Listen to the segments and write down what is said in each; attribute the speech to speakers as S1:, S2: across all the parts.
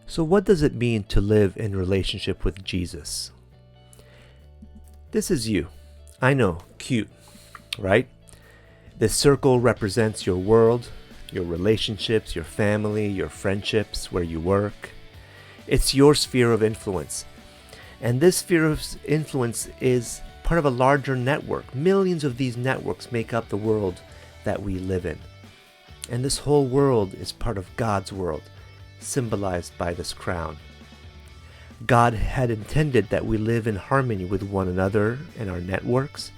S1: So what does it mean to live in relationship with Jesus? This is you. I know, cute, right? This circle represents your world, your relationships, your family, your friendships, where you work. It's your sphere of influence. And this sphere of influence is part of a larger network. Millions of these networks make up the world that we live in. And this whole world is part of God's world, symbolized by this crown. God had intended that we live in harmony with one another and our networks,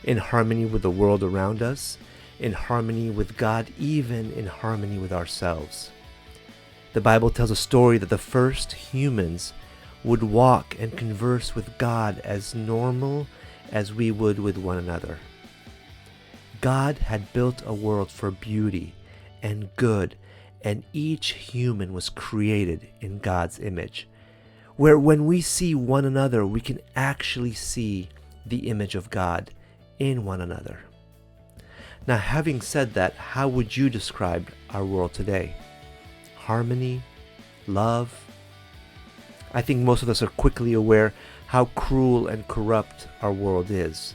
S1: in harmony with the world around us, in harmony with God, even in harmony with ourselves. The Bible tells a story that the first humans would walk and converse with God as normal as we would with one another. God had built a world for beauty and good, and each human was created in God's image, where when we see one another, we can actually see the image of God in one another. Now, having said that, how would you describe our world today? Harmony? Love? I think most of us are quickly aware how cruel and corrupt our world is.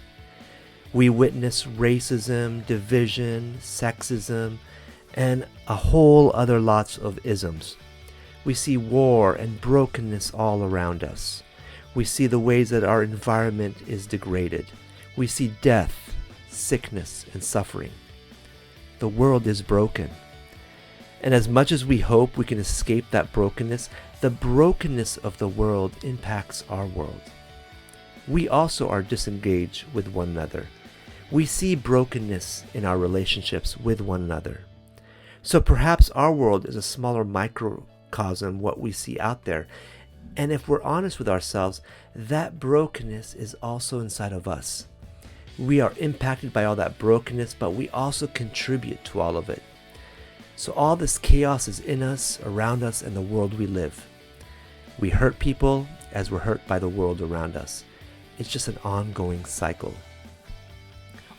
S1: We witness racism, division, sexism, and a whole other lots of isms. We see war and brokenness all around us. We see the ways that our environment is degraded. We see death, sickness, and suffering. The world is broken. And as much as we hope we can escape that brokenness, the brokenness of the world impacts our world. We also are disengaged with one another. We see brokenness in our relationships with one another. So perhaps our world is a smaller microcosm what we see out there. And if we're honest with ourselves, that brokenness is also inside of us. We are impacted by all that brokenness, but we also contribute to all of it. So all this chaos is in us, around us, and the world we live. We hurt people as we're hurt by the world around us. It's just an ongoing cycle.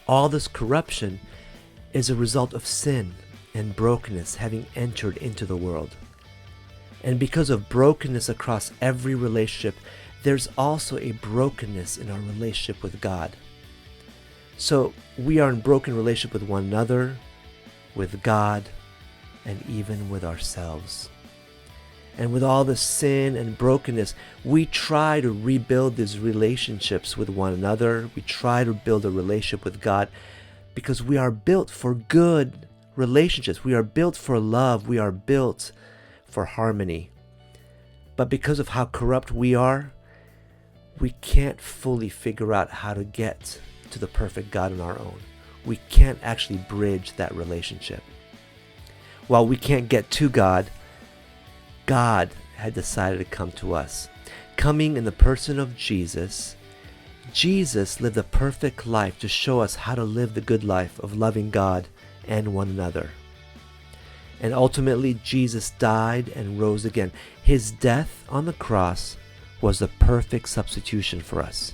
S1: All this corruption is a result of sin and brokenness having entered into the world. And because of brokenness across every relationship, there's also a brokenness in our relationship with God. So we are in broken relationship with one another, with God, and even with ourselves. And with all the sin and brokenness, we try to rebuild these relationships with one another. We try to build a relationship with God because we are built for good relationships. We are built for love. We are built for harmony. But because of how corrupt we are, we can't fully figure out how to get to the perfect God on our own. We can't actually bridge that relationship. While we can't get to God, God had decided to come to us. Coming in the person of Jesus, Jesus lived a perfect life to show us how to live the good life of loving God and one another. And ultimately, Jesus died and rose again. His death on the cross was the perfect substitution for us.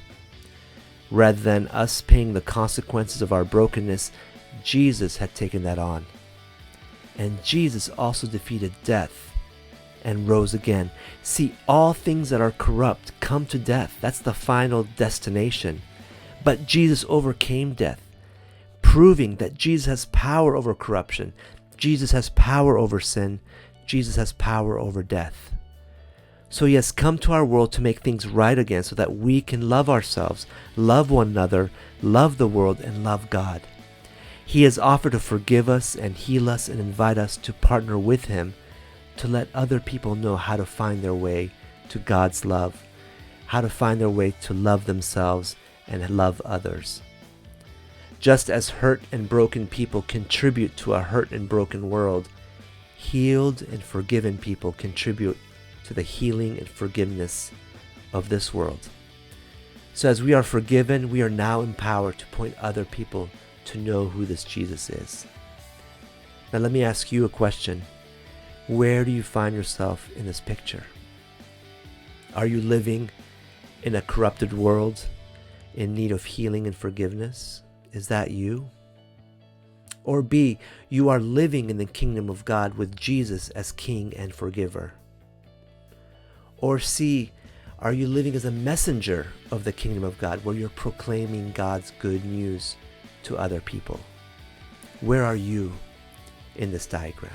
S1: Rather than us paying the consequences of our brokenness, Jesus had taken that on. And Jesus also defeated death and rose again. See, all things that are corrupt come to death. That's the final destination. But Jesus overcame death, proving that Jesus has power over corruption. Jesus has power over sin. Jesus has power over death. So he has come to our world to make things right again so that we can love ourselves, love one another, love the world, and love God. He has offered to forgive us and heal us and invite us to partner with him to let other people know how to find their way to God's love, how to find their way to love themselves and love others. Just as hurt and broken people contribute to a hurt and broken world, healed and forgiven people contribute to the healing and forgiveness of this world. So as we are forgiven, we are now empowered to point other people to know who this Jesus is. Now let me ask you a question. Where do you find yourself in this picture? Are you living in a corrupted world in need of healing and forgiveness? Is that you? Or B, you are living in the kingdom of God with Jesus as King and forgiver. Or C, are you living as a messenger of the kingdom of God, where you're proclaiming God's good news to other people? Where are you in this diagram?